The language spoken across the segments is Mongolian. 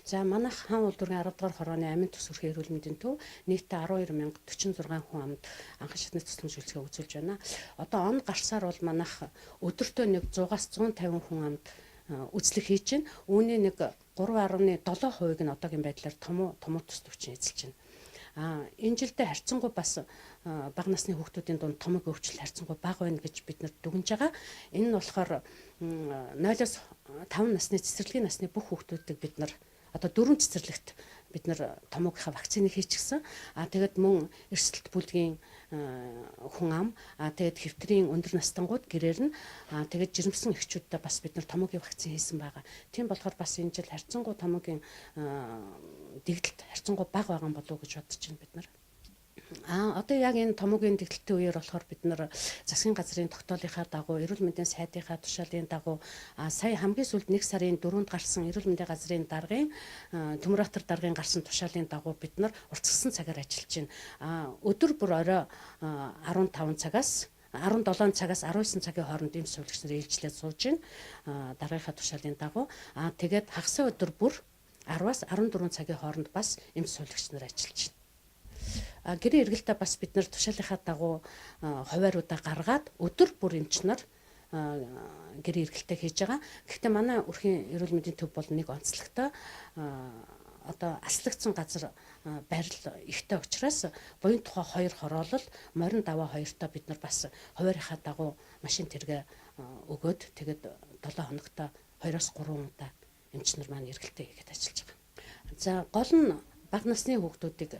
За манайх хаан улдургийн 10 дугаар хорооны амин төсвөрхийн эрүүл мэндийн төв нийтдээ 12,046 хүн амд анхан шатны тусламж үйлчилгээ үзүүлж байна. Одоо он гарсаар бол манайх өдөртөө нэг 100-аас 150 хүн амд үзлэг хийж байна. Үүний нэг 3.7% нь одоогийн байдлаар томуу төс төвчин эзэлж байна. Энэ жилдээ харьцангуй бас бага насны хүүхдүүдийн дунд томог өвчлөл харьцангуй бага байна гэж бид нар дүгнж байгаа. Энэ нь болохоор 0-оос 5 насны цэцэрлэгийн насны бүх хүүхдүүдийг бид нар одоо 4 цэцэрлэгт бид нар томоогийнхаа вакциныг хийчихсэн. Тэгээд мөн эрсдэлт бүлгийн хүн ам тэгээд хэвтрийн өндөр настангууд гэрээр нь тэгээд жирэмсэн эхчүүдтэй бас бид нар томоогийн вакцин хийсэн байгаа. Тийм болохоор бас энэ жил харьцангуй томоогийн дэгдэлт харьцангуй бага байгаа болов уу гэж бодож байна бид нар. Одоо яг энэ томоогийн дэгдэлтийн үеэр болохоор бид нар засгийн газрын тогтоолынхаа дагуу эрүүл мэндийн сайдынхаа тушаалын дагуу сая хамгийн сүүлд 1 сарын 4-нд гарсан эрүүл мэндийн газрын даргын Төмөрбатар даргын гарсан тушаалын дагуу бид нар уртасгсан цагаар ажиллаж байна. Өдөр бүр орой 15 цагаас 17 цагаас 19 цагийн хооронд эм сувлагч нар ээлжлээд сууж байна. Даргынхаа тушаалын дагуу. Тэгээд хагас өдөр бүр 10-аас 14 цагийн хооронд бас эм сувлагч нар ажиллаж байна. Гэрийн эргэлтээ бас бид нар тушаалынхаа дагуу хувааруудаа гаргаад өдөр бүр эмчнэр гэрийн эргэлтээ хийж байгаа. Гэхдээ манай өрхийн эрүүл мэндийн төв бол нэг онцлогтой одоо аслагдсан газар байрал ихтэй учраас буян тухай 2 хороолол морин даваа 2-тоо бид нар бас хуваарийнхаа дагуу машин тэргээ өгөөд тэгээд 7 хоногт 2-оос 3 удаа эмчнэр маань эргэлтээ хийгээд ажиллаж байгаа. За гол нь бага насны хүүхдүүдийг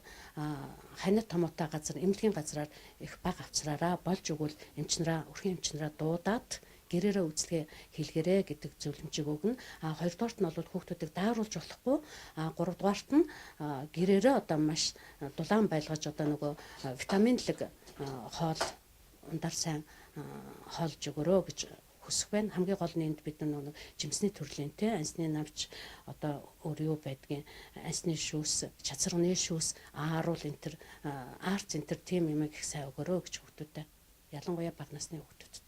ханит томоотой газар эмнэлгийн газраар их бага авчраараа болж өгвөл өрхийн эмчнэраа дуудаад гэрээрээ үзлэгээ хийлгэрээ гэдэг зөвлөмжийг өгнө. Хоёрдугаарт нь бол хүүхдүүдийг дааруулж болохгүй. Гуравдугаарт нь гэрээрээ одоо маш дулаан байлгаж одоо нөгөө витаминлэг хоол ундаар сайн хоолж өгөрөө гэж хүсэх байна. Хамгийн гол нь энд бид нэг жимсний төрлийн ансны навч одоо өөр юу байдгийн ансны шүүс, чацарганы шүүс, ааруул энтер, арц энтер тийм юм их сайн өгөрөө гэж хүүхдүүдэд ялангуяа бага насны хүүхдүүдэд.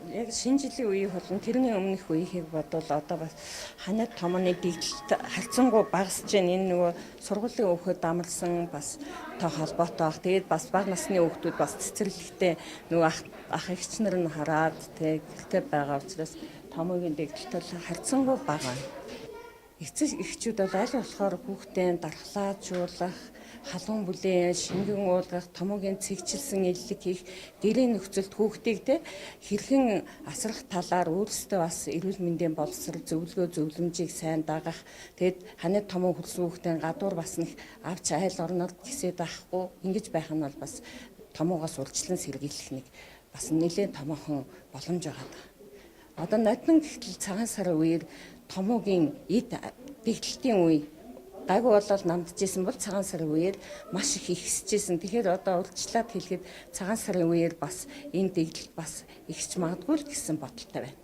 Яг шинэ жилийн үеийг болон тэрний өмнөх үеийг бодвол одоо бас ханаад томооны дэгдэлт харьцангуй багасж байна. Энэ нөгөө сургуулийн өөхөд амлсан бас тоо холбоотой баг. Тэгээд бас бага насны хүүхдүүд бас цэцэрлэгтээ нөгөө ах эгч нар нь хараад тэгтэй байгаа учраас томоогийн дэгдэлт харьцангуй бага. Эцэг эхчүүд бол аль болохоор хүүхдээ дархлаажуулах, халуун бүлээн шингэн уулгах, томоогийн цэгчилсэн эллэг хийх, гэрийн нөхцөлд хүүхдийг хэрхэн асрах талаар өөрсдөө бас эрүүл мэндийн боловсрол зөвлөмжийг сайн дагах. Тэгэд ханаад томоо хөлсөн хүүхдийн гадуур бас нэг авч айл орнод гисэд авахгүй ингэж байх нь бол бас томоогоос урьдчилан сэргийлэх нэг бас нэлээд томоохон боломж байгаа. Одоо нодон гэхтэл цагаан сарын үеэр томоогийн эд дэгдэлтийн үе гайгүй болол намдажсэн бол цагаан сарын үеэр маш их ихсэжсэн. Тэгэхээр одоо урьдчилаад хэлэхэд цагаан сарын үеэр бас энэ дэгдэлт бас ихсэж магадгүй л гэсэн бодолтой байна.